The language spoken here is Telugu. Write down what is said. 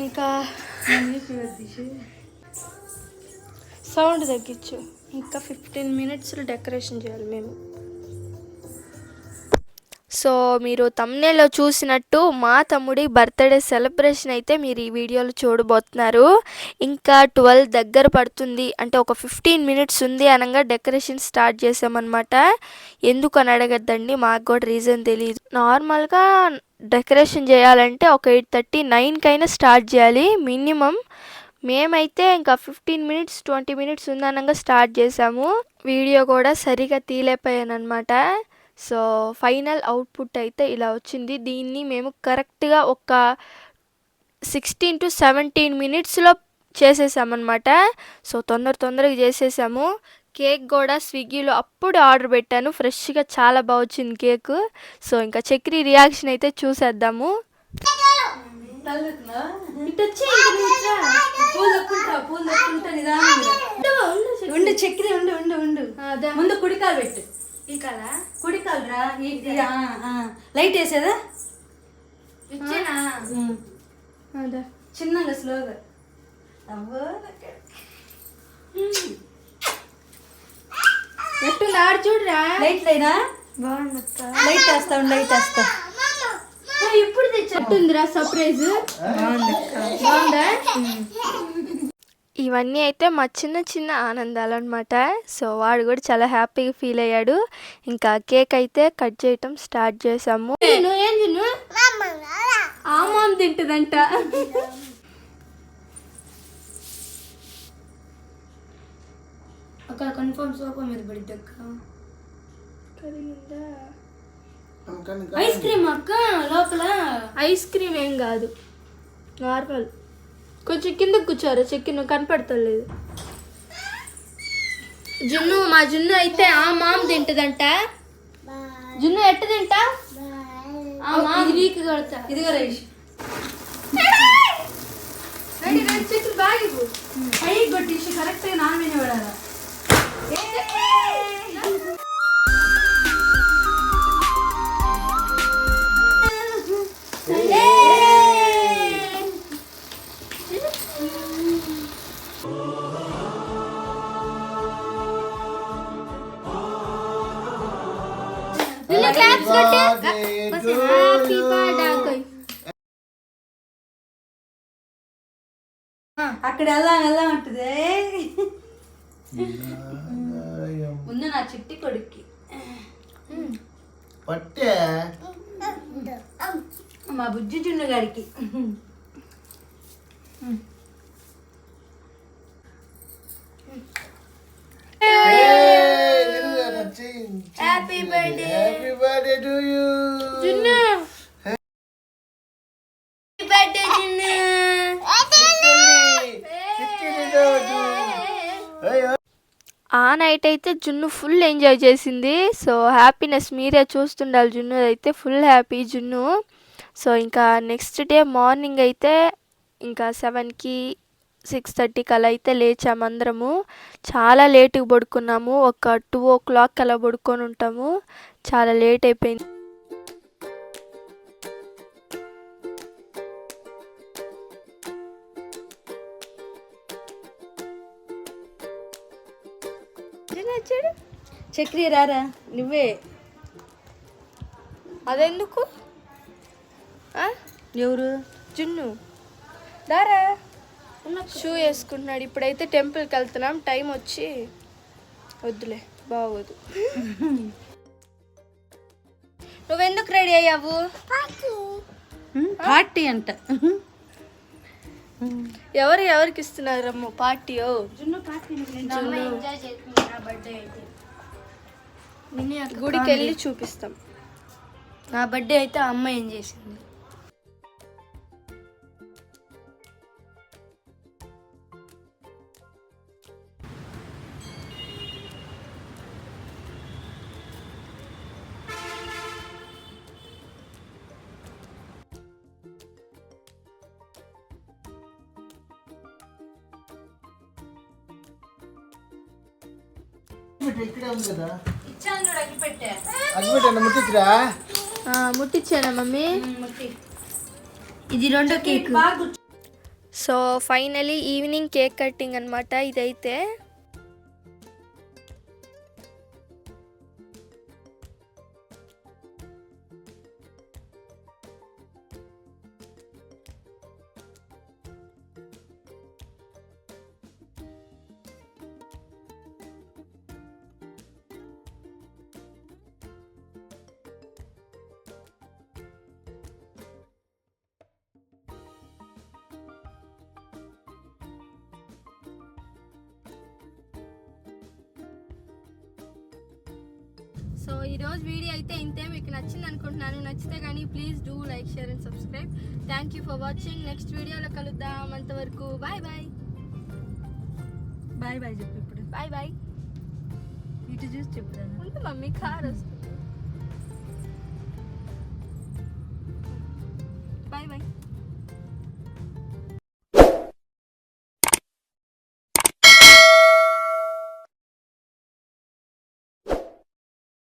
ఇంకా సౌండ్ తగ్గించు. ఇంకా 15 minutesలో డెకరేషన్ చేయాలి మేము. సో మీరు thumbnailలో చూసినట్టు మా తమ్ముడి బర్త్డే సెలబ్రేషన్ అయితే మీరు ఈ వీడియోలో చూడబోతున్నారు. ఇంకా 12 దగ్గర పడుతుంది, అంటే ఒక 15 minutes ఉంది అనగా డెకరేషన్ స్టార్ట్ చేసామన్నమాట. ఎందుకు అని అడగద్దండి, మాకు కూడా రీజన్ తెలియదు. నార్మల్గా డెకరేషన్ చేయాలంటే ఒక 8:30 9కైనా స్టార్ట్ చేయాలి మినిమం. మేమైతే ఇంకా 15 minutes 20 minutes ఉందనగా స్టార్ట్ చేసాము. వీడియో కూడా సరిగా తీయలేకపోయాను అనమాట. సో ఫైనల్ అవుట్పుట్ అయితే ఇలా వచ్చింది. దీన్ని మేము కరెక్ట్గా ఒక 16 to 17 minutesలో చేసేసామన్నమాట. సో తొందరగా చేసేసాము. కేక్ కూడా స్విగ్గీలో అప్పుడు ఆర్డర్ పెట్టాను, ఫ్రెష్గా చాలా బాగా వచ్చింది కేక్. సో ఇంకా చక్రి రియాక్షన్ అయితే చూసేద్దాము. చక్రి ఉండు ముందు కుడికాలు పెట్టు. కుడికాలు రా. లైట్ వేసేదా చిన్నగా స్లోగా. ఎట్టుంది ఆడు చూడరా. లైట్ లేనా బాగుంది. లైట్ వేస్తా. ఇప్పుడు తెచ్చుందిరా సర్ప్రైజ్. బాగుందా. ఇవన్నీ అయితే మా చిన్న ఆనందాలు అనమాట. సో వాడు కూడా చాలా హ్యాపీగా ఫీల్ అయ్యాడు. ఇంకా కేక్ అయితే కట్ చేయటం స్టార్ట్ చేసాము. ఏం తిను ఆమాం తింటుందంట. అక్కడ కన్ఫర్మ్ సోఫా మీద పడిద్ది అక్క. ఐస్ క్రీమ్ అక్క లోపల. ఐస్ క్రీమ్ ఏం కాదు, నార్మల్. కొంచెం కిందకు కూర్చోరు, చెక్కి నువ్వు కనపడతలేదు. మా జున్ను అయితే ఆ మామ తింటదంట. జున్ను ఎట్ట తింటా వీక్ కొడతా. ఇదిగో రైస్ చెట్లు బాగా అయ్యి కొట్టి కరెక్ట్గా నాన్న మీద పడాలా. అక్కడ వెళ్దాం అంటుంది. ముందు నా చిట్టి కొడుక్కి పట్టే మా బుజ్జి జున్ను గారికి. Happy birthday. Happy birthday to you జున్ను. హ్యాపీ బర్త్డే జున్ను. ఆ నైట్ అయితే జున్ను ఫుల్ ఎంజాయ్ చేసింది. సో హ్యాపీనెస్ మీరే చూస్తుండాలి. జున్ను అయితే ఫుల్ హ్యాపీ జున్ను. సో ఇంకా నెక్స్ట్ డే మార్నింగ్ అయితే ఇంకా 7కి 6:30కి అలా అయితే లేచాము అందరము. చాలా లేటుగా పడుకున్నాము, ఒక 2 o'clock అలా పడుకొని ఉంటాము. చాలా లేట్ అయిపోయింది. చూడు చక్రి రారా నువ్వే. అదెందుకు? ఎవరు? జున్ను దారా. షూ వేసుకుంటున్నాడు. ఇప్పుడైతే టెంపుల్కి వెళ్తున్నాం, టైం వచ్చి వద్దులే బాగోదు. నువ్వెందుకు రెడీ అయ్యావు? పార్టీ అంట. ఎవరికి ఇస్తున్నారమ్మో పార్టీ? గుడికి వెళ్ళి చూపిస్తాం. నా బర్త్డే అయితే అమ్మ ఏం చేసింది? ఇక్కడే ఉంది కదా. ఇచ్చాను అగ్గిపెట్టే. అగ్గిపెట్టే ముట్టించరా? ముట్టించానా మమ్మీ? ఇది రెండో cake. So finally evening cake cutting అనమాట ఇదైతే. సో ఈరోజు వీడియో అయితే ఇంతే. మీకు నచ్చింది అనుకుంటున్నాను. నచ్చితే కానీ please do like, share and subscribe. Thank you for watching. Next వీడియోలో కలుద్దాం. అంతవరకు బాయ్ బాయ్. బాయ్ బాయ్ చెప్పు ఇప్పుడు. Bye bye. ఇటు చూసి చెప్తాను. ఉంది మమ్మీ, కార్ వస్తుంది.